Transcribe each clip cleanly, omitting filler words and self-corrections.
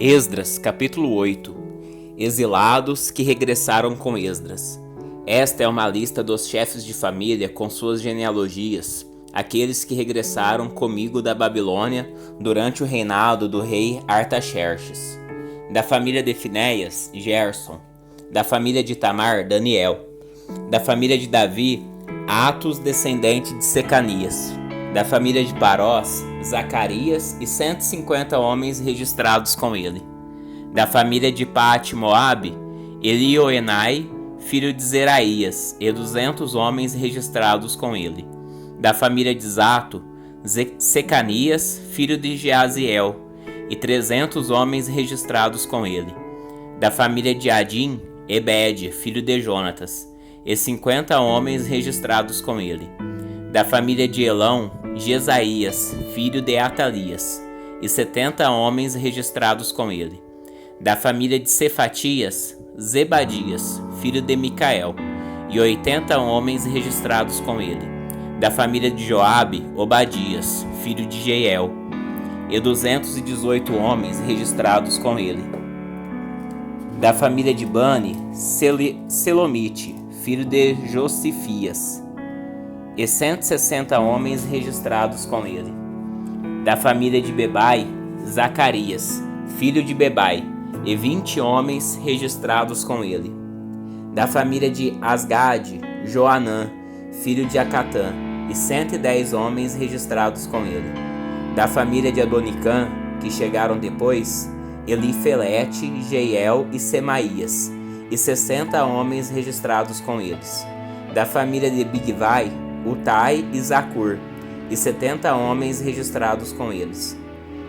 Esdras, capítulo 8. Exilados que regressaram com Esdras. Esta é uma lista dos chefes de família com suas genealogias, aqueles que regressaram comigo da Babilônia durante o reinado do rei Artaxerxes. Da família de Finéias, Gerson. Da família de Tamar, Daniel. Da família de Davi, Atos, descendente de Secanias. Da família de Parós, Zacarias e 150 homens registrados com ele. Da família de Paate-Moabe, Elioenai, filho de Zeraías, e 200 homens registrados com ele. Da família de Zato, Secanias, filho de Jeaziel, e 300 homens registrados com ele. Da família de Adim, Ebede, filho de Jonatas, e 50 homens registrados com ele. Da família de Elão, Jesaías, filho de Atalias, e 70 homens registrados com ele. Da família de Cefatias, Zebadias, filho de Micael, e 80 homens registrados com ele. Da família de Joabe, Obadias, filho de Jeiel, e 218 homens registrados com ele. Da família de Bani, Selomite, filho de Josifias, e 160 homens registrados com ele. Da família de Bebai, Zacarias, filho de Bebai, e 20 homens registrados com ele. Da família de Asgade, Joanã, filho de Acatã, e 110 homens registrados com ele. Da família de Adonicã, que chegaram depois, Elifelete, Jeiel e Semaías, e 60 homens registrados com eles. Da família de Bigvai, Utai e Zacur, e 70 homens registrados com eles.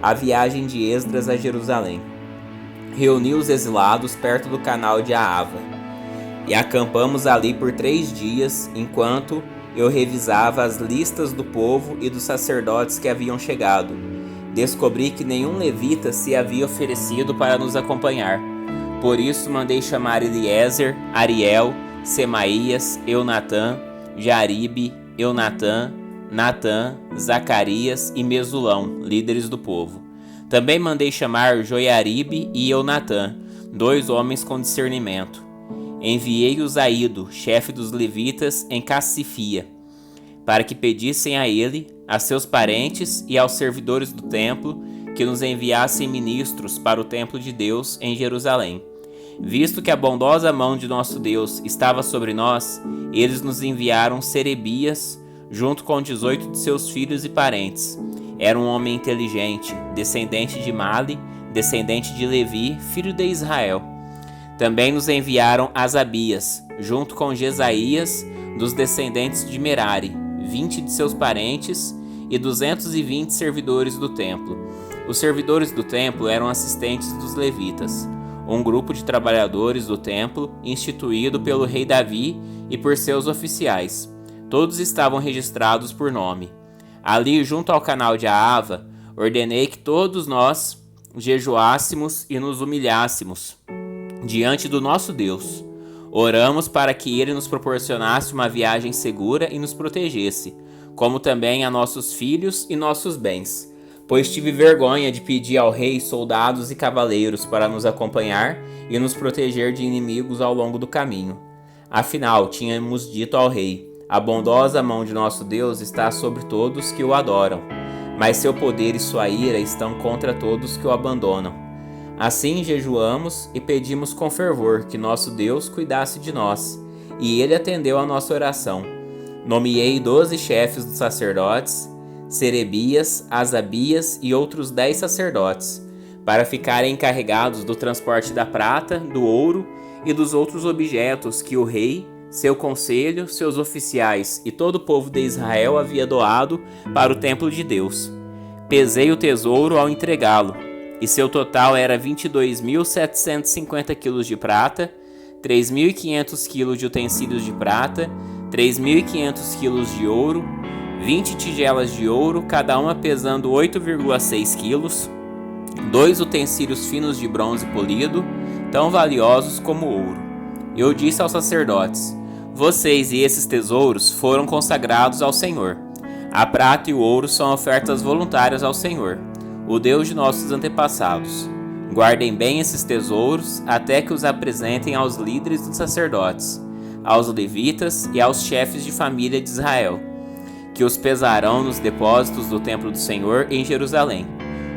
A viagem de Esdras a Jerusalém. Reuniu os exilados perto do canal de Aava, e acampamos ali por 3 dias, enquanto eu revisava as listas do povo e dos sacerdotes que haviam chegado. Descobri que nenhum levita se havia oferecido para nos acompanhar. Por isso mandei chamar Eliezer, Ariel, Semaías, Eunatã, Jaribe, Eunatã, Natã, Zacarias e Mesulão, líderes do povo. Também mandei chamar Joiaribe e Eunatã, 2 homens com discernimento. Enviei-os a Ido, chefe dos levitas, em Cassifia, para que pedissem a ele, a seus parentes e aos servidores do templo que nos enviassem ministros para o templo de Deus em Jerusalém. Visto que a bondosa mão de nosso Deus estava sobre nós, eles nos enviaram Serebias, junto com 18 de seus filhos e parentes. Era um homem inteligente, descendente de Mali, descendente de Levi, filho de Israel. Também nos enviaram Asabias, junto com Jesaías, dos descendentes de Merari, 20 de seus parentes e 220 servidores do templo. Os servidores do templo eram assistentes dos levitas, um grupo de trabalhadores do templo instituído pelo rei Davi e por seus oficiais. Todos estavam registrados por nome. Ali, junto ao canal de Aava, ordenei que todos nós jejuássemos e nos humilhássemos diante do nosso Deus. Oramos para que ele nos proporcionasse uma viagem segura e nos protegesse, como também a nossos filhos e nossos bens, pois tive vergonha de pedir ao rei soldados e cavaleiros para nos acompanhar e nos proteger de inimigos ao longo do caminho. Afinal, tínhamos dito ao rei: a bondosa mão de nosso Deus está sobre todos que o adoram, mas seu poder e sua ira estão contra todos que o abandonam. Assim jejuamos e pedimos com fervor que nosso Deus cuidasse de nós, e ele atendeu a nossa oração. Nomeei 12 chefes dos sacerdotes, Serebias, Asabias e outros 10 sacerdotes, para ficarem encarregados do transporte da prata, do ouro e dos outros objetos que o rei, seu conselho, seus oficiais e todo o povo de Israel havia doado para o templo de Deus. Pesei o tesouro ao entregá-lo, e seu total era 22.750 quilos de prata, 3.500 quilos de utensílios de prata, 3.500 quilos de ouro, 20 tigelas de ouro, cada uma pesando 8,6 quilos, 2 utensílios finos de bronze polido, tão valiosos como ouro. Eu disse aos sacerdotes: vocês e esses tesouros foram consagrados ao Senhor. A prata e o ouro são ofertas voluntárias ao Senhor, o Deus de nossos antepassados. Guardem bem esses tesouros até que os apresentem aos líderes dos sacerdotes, aos levitas e aos chefes de família de Israel, que os pesarão nos depósitos do templo do Senhor em Jerusalém.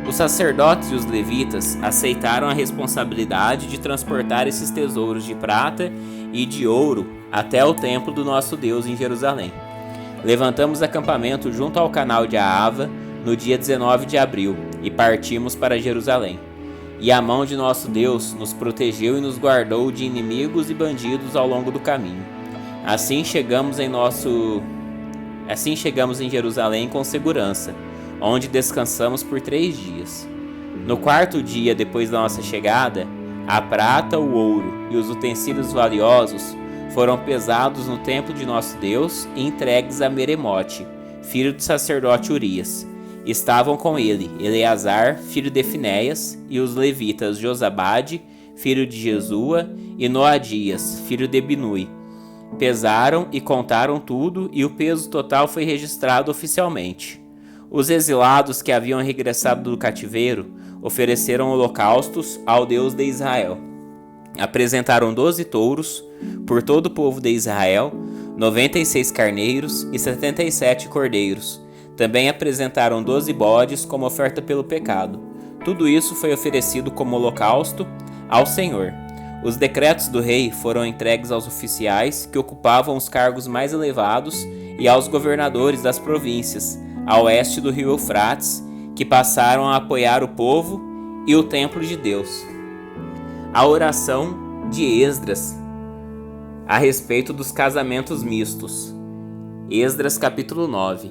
Os sacerdotes e os levitas aceitaram a responsabilidade de transportar esses tesouros de prata e de ouro até o templo do nosso Deus em Jerusalém. Levantamos acampamento junto ao canal de Ahava no dia 19 de abril e partimos para Jerusalém. E a mão de nosso Deus nos protegeu e nos guardou de inimigos e bandidos ao longo do caminho. Assim chegamos em Jerusalém com segurança, onde descansamos por 3 dias. No 4º dia depois da nossa chegada, a prata, o ouro e os utensílios valiosos foram pesados no templo de nosso Deus e entregues a Meremote, filho do sacerdote Urias. Estavam com ele Eleazar, filho de Finéias, e os levitas Josabade, filho de Jesua, e Noadias, filho de Binui. Pesaram e contaram tudo, e o peso total foi registrado oficialmente. Os exilados que haviam regressado do cativeiro ofereceram holocaustos ao Deus de Israel. Apresentaram 12 touros por todo o povo de Israel, 96 carneiros e 77 cordeiros. Também apresentaram 12 bodes como oferta pelo pecado. Tudo isso foi oferecido como holocausto ao Senhor. Os decretos do rei foram entregues aos oficiais que ocupavam os cargos mais elevados e aos governadores das províncias, a oeste do rio Eufrates, que passaram a apoiar o povo e o templo de Deus. A oração de Esdras a respeito dos casamentos mistos. Esdras capítulo 9.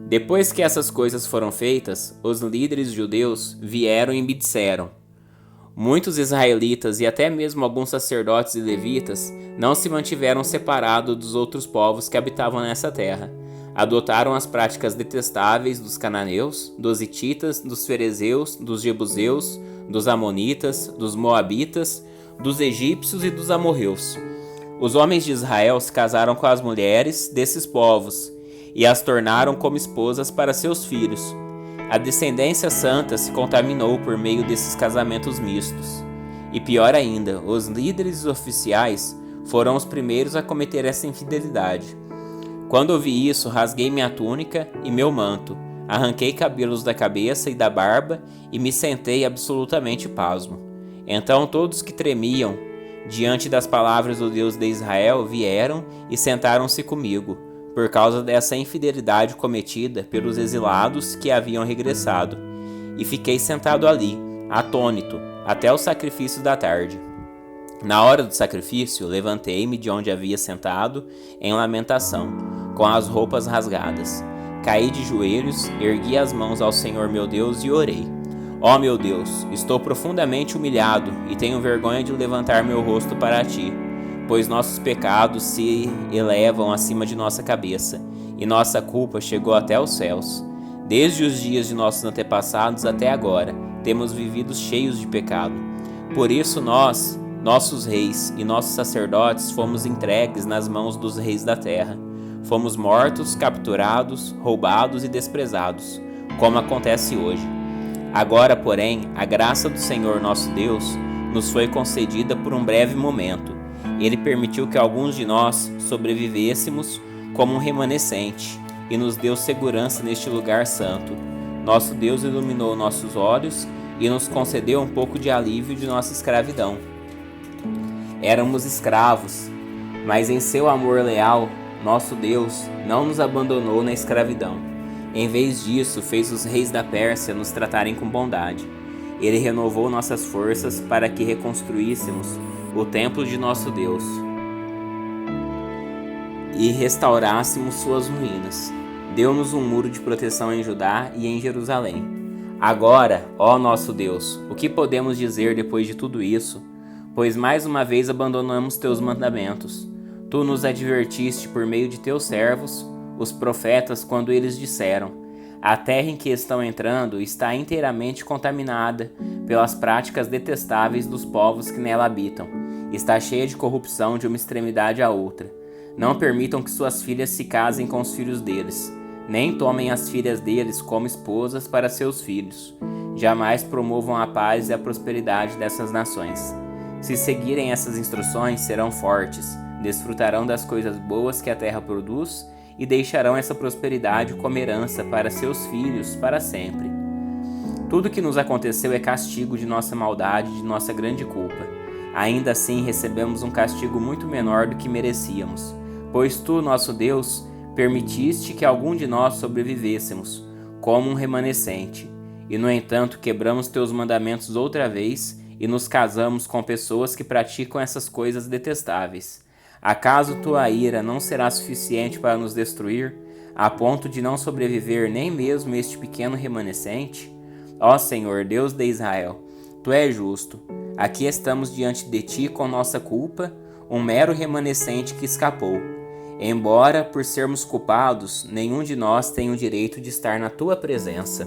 Depois que essas coisas foram feitas, os líderes judeus vieram e me disseram: muitos israelitas e até mesmo alguns sacerdotes e levitas não se mantiveram separados dos outros povos que habitavam nessa terra. Adotaram as práticas detestáveis dos cananeus, dos hititas, dos ferezeus, dos jebuseus, dos amonitas, dos moabitas, dos egípcios e dos amorreus. Os homens de Israel se casaram com as mulheres desses povos e as tornaram como esposas para seus filhos. A descendência santa se contaminou por meio desses casamentos mistos. E pior ainda, os líderes e oficiais foram os primeiros a cometer essa infidelidade. Quando ouvi isso, rasguei minha túnica e meu manto, arranquei cabelos da cabeça e da barba e me sentei absolutamente pasmo. Então todos que tremiam diante das palavras do Deus de Israel vieram e sentaram-se comigo, por causa dessa infidelidade cometida pelos exilados que haviam regressado, e fiquei sentado ali, atônito, até o sacrifício da tarde. Na hora do sacrifício, levantei-me de onde havia sentado, em lamentação, com as roupas rasgadas. Caí de joelhos, ergui as mãos ao Senhor meu Deus e orei. Ó meu Deus, estou profundamente humilhado e tenho vergonha de levantar meu rosto para ti, pois nossos pecados se elevam acima de nossa cabeça, e nossa culpa chegou até os céus. Desde os dias de nossos antepassados até agora, temos vivido cheios de pecado. Por isso nós, nossos reis e nossos sacerdotes, fomos entregues nas mãos dos reis da terra. Fomos mortos, capturados, roubados e desprezados, como acontece hoje. Agora, porém, a graça do Senhor nosso Deus nos foi concedida por um breve momento. Ele permitiu que alguns de nós sobrevivêssemos como um remanescente e nos deu segurança neste lugar santo. Nosso Deus iluminou nossos olhos e nos concedeu um pouco de alívio de nossa escravidão. Éramos escravos, mas em seu amor leal, nosso Deus não nos abandonou na escravidão. Em vez disso, fez os reis da Pérsia nos tratarem com bondade. Ele renovou nossas forças para que reconstruíssemos o templo de nosso Deus e restaurássemos suas ruínas. Deu-nos um muro de proteção em Judá e em Jerusalém. Agora, ó nosso Deus, o que podemos dizer depois de tudo isso? Pois mais uma vez abandonamos teus mandamentos. Tu nos advertiste por meio de teus servos, os profetas, quando eles disseram: a terra em que estão entrando está inteiramente contaminada pelas práticas detestáveis dos povos que nela habitam. Está cheia de corrupção de uma extremidade à outra. Não permitam que suas filhas se casem com os filhos deles, nem tomem as filhas deles como esposas para seus filhos. jamais promovam a paz e a prosperidade dessas nações. Se seguirem essas instruções, serão fortes, desfrutarão das coisas boas que a terra produz e deixarão essa prosperidade como herança para seus filhos para sempre. Tudo que nos aconteceu é castigo de nossa maldade, de nossa grande culpa. Ainda assim, recebemos um castigo muito menor do que merecíamos, pois tu, nosso Deus, permitiste que algum de nós sobrevivêssemos, como um remanescente. E, no entanto, quebramos teus mandamentos outra vez e nos casamos com pessoas que praticam essas coisas detestáveis. Acaso tua ira não será suficiente para nos destruir, a ponto de não sobreviver nem mesmo este pequeno remanescente? Ó Senhor, Deus de Israel, tu és justo. Aqui estamos diante de ti com nossa culpa, um mero remanescente que escapou. Embora, por sermos culpados, nenhum de nós tem o direito de estar na tua presença.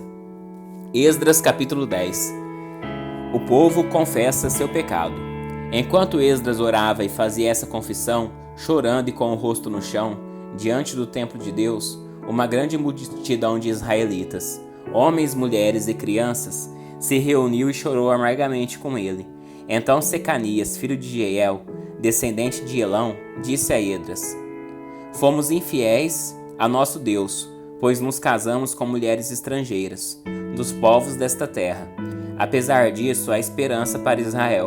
Esdras capítulo 10. O povo confessa seu pecado. Enquanto Esdras orava e fazia essa confissão, chorando e com o rosto no chão, diante do templo de Deus, uma grande multidão de israelitas, homens, mulheres e crianças, se reuniu e chorou amargamente com ele. Então Secanias, filho de Jeiel, descendente de Elão, disse a Esdras: Fomos infiéis a nosso Deus, pois nos casamos com mulheres estrangeiras, dos povos desta terra. Apesar disso, há esperança para Israel.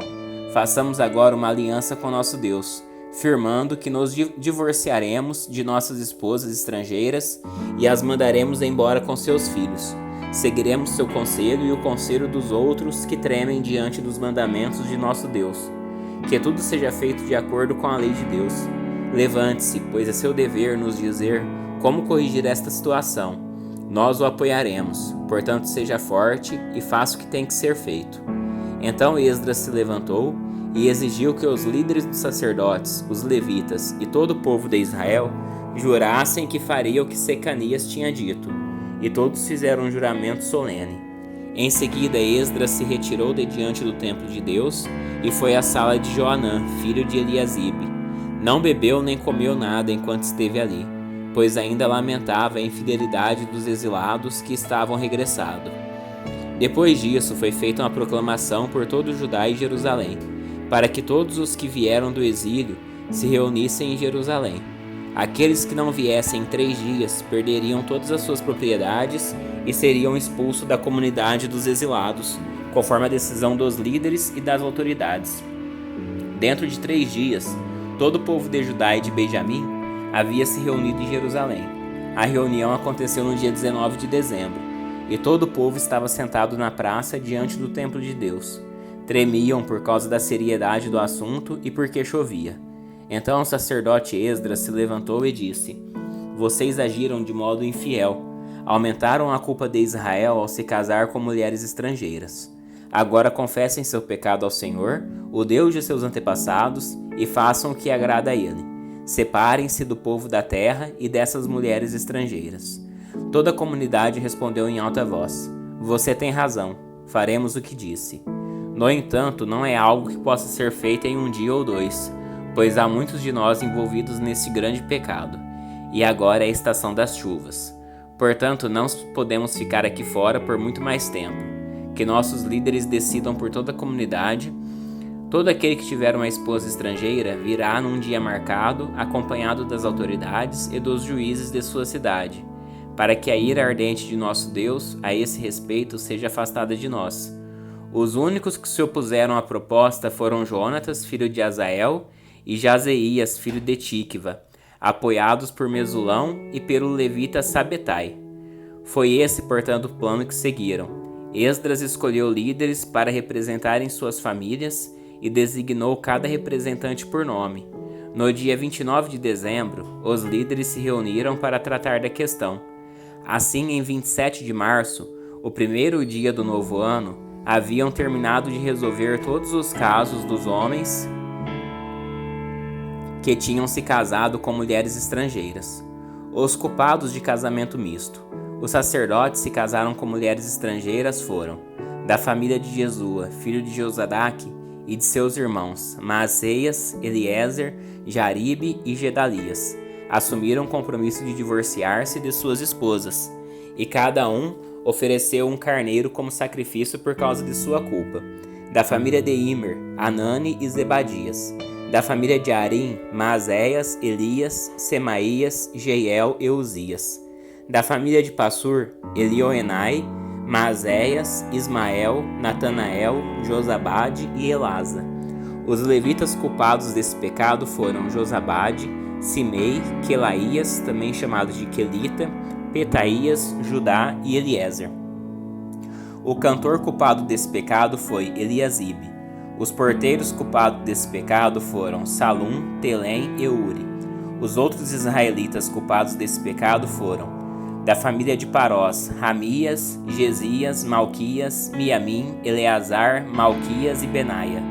Façamos agora uma aliança com nosso Deus, firmando que nos divorciaremos de nossas esposas estrangeiras e as mandaremos embora com seus filhos. Seguiremos seu conselho e o conselho dos outros que tremem diante dos mandamentos de nosso Deus. Que tudo seja feito de acordo com a lei de Deus. Levante-se, pois é seu dever nos dizer como corrigir esta situação. Nós o apoiaremos, portanto seja forte e faça o que tem que ser feito. Então Esdras se levantou e exigiu que os líderes dos sacerdotes, os levitas e todo o povo de Israel jurassem que faria o que Secanias tinha dito. E todos fizeram um juramento solene. Em seguida, Esdras se retirou de diante do templo de Deus e foi à sala de Joanã, filho de Eliasibe. Não bebeu nem comeu nada enquanto esteve ali, pois ainda lamentava a infidelidade dos exilados que estavam regressado. Depois disso, foi feita uma proclamação por todo Judá e Jerusalém, para que todos os que vieram do exílio se reunissem em Jerusalém. Aqueles que não viessem em 3 dias perderiam todas as suas propriedades e seriam expulsos da comunidade dos exilados, conforme a decisão dos líderes e das autoridades. Dentro de 3 dias, todo o povo de Judá e de Benjamim havia se reunido em Jerusalém. A reunião aconteceu no dia 19 de dezembro, e todo o povo estava sentado na praça diante do templo de Deus. Tremiam por causa da seriedade do assunto e porque chovia. Então o sacerdote Esdras se levantou e disse: Vocês agiram de modo infiel, aumentaram a culpa de Israel ao se casar com mulheres estrangeiras. Agora confessem seu pecado ao Senhor, o Deus de seus antepassados, e façam o que agrada a ele. Separem-se do povo da terra e dessas mulheres estrangeiras. Toda a comunidade respondeu em alta voz: Você tem razão, faremos o que disse. No entanto, não é algo que possa ser feito em um dia ou 2, pois há muitos de nós envolvidos nesse grande pecado, e agora é a estação das chuvas. Portanto, não podemos ficar aqui fora por muito mais tempo. Que nossos líderes decidam por toda a comunidade. Todo aquele que tiver uma esposa estrangeira virá num dia marcado, acompanhado das autoridades e dos juízes de sua cidade, para que a ira ardente de nosso Deus a esse respeito seja afastada de nós. Os únicos que se opuseram à proposta foram Jonatas, filho de Azael, e Jazeías, filho de Tikva, apoiados por Mesulão e pelo levita Sabetai. Foi esse, portanto, o plano que seguiram. Esdras escolheu líderes para representarem suas famílias e designou cada representante por nome. No dia 29 de dezembro, os líderes se reuniram para tratar da questão. Assim, em 27 de março, o primeiro dia do novo ano, haviam terminado de resolver todos os casos dos homens que tinham se casado com mulheres estrangeiras. Os culpados de casamento misto. Os sacerdotes se casaram com mulheres estrangeiras foram da família de Jesua, filho de Josadaque, e de seus irmãos Maaseias, Eliezer, Jaribe e Gedalias. Assumiram o compromisso de divorciar-se de suas esposas, e cada um ofereceu um carneiro como sacrifício por causa de sua culpa. Da família de Imer, Anani e Zebadias. Da família de Arim, Maazéias, Elias, Semaías, Jeiel e Uzias. Da família de Passur, Elioenai, Maazéias, Ismael, Natanael, Josabade e Elasa. Os levitas culpados desse pecado foram Josabade, Simei, Quelaías, também chamado de Quelita, Petaías, Judá e Eliezer. O cantor culpado desse pecado foi Eliasibe. Os porteiros culpados desse pecado foram Salum, Telém e Uri. Os outros israelitas culpados desse pecado foram da família de Parós, Ramias, Gesias, Malquias, Miamim, Eleazar, Malquias e Benaia.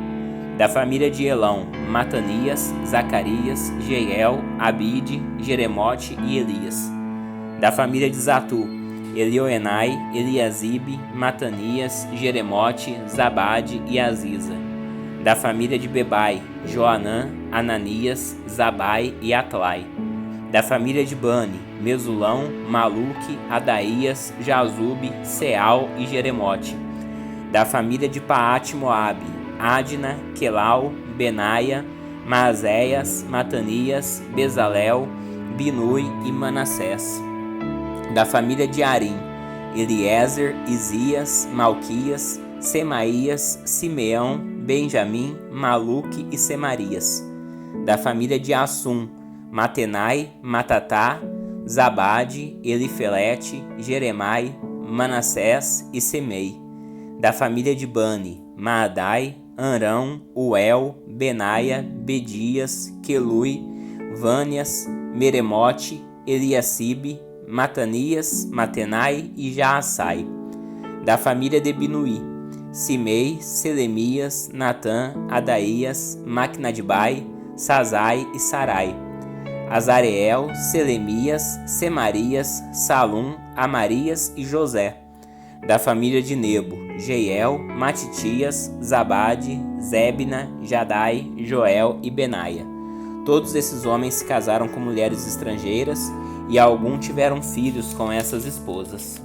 Da família de Elão, Matanias, Zacarias, Jeiel, Abide, Jeremote e Elias. Da família de Zatu, Elioenai, Eliasibe, Matanias, Jeremote, Zabade e Aziza. Da família de Bebai, Joanã, Ananias, Zabai e Atlai. Da família de Bani, Mesulão, Maluque, Adaías, Jazube, Seal e Jeremote. Da família de Paate-Moabe, Adna, Quelau, Benaia, Maazéias, Matanias, Bezalel, Binui e Manassés. Da família de Arim, Eliezer, Isias, Malquias, Semaías, Simeão, Benjamim, Maluque e Semarias. Da família de Assum, Matenai, Matatá, Zabade, Elifelete, Jeremai, Manassés e Semei. Da família de Bani, Maadai, Arão, Uel, Benaia, Bedias, Quelui, Vânias, Meremote, Eliacibe, Matanias, Matenai e Jaassai. Da família de Binuí, Simei, Selemias, Natã, Adaías, Maquinadbai, Sazai e Sarai. Azareel, Selemias, Semarias, Salum, Amarias e José. Da família de Nebo, Jeiel, Matitias, Zabade, Zebna, Jadai, Joel e Benaia. Todos esses homens se casaram com mulheres estrangeiras e alguns tiveram filhos com essas esposas.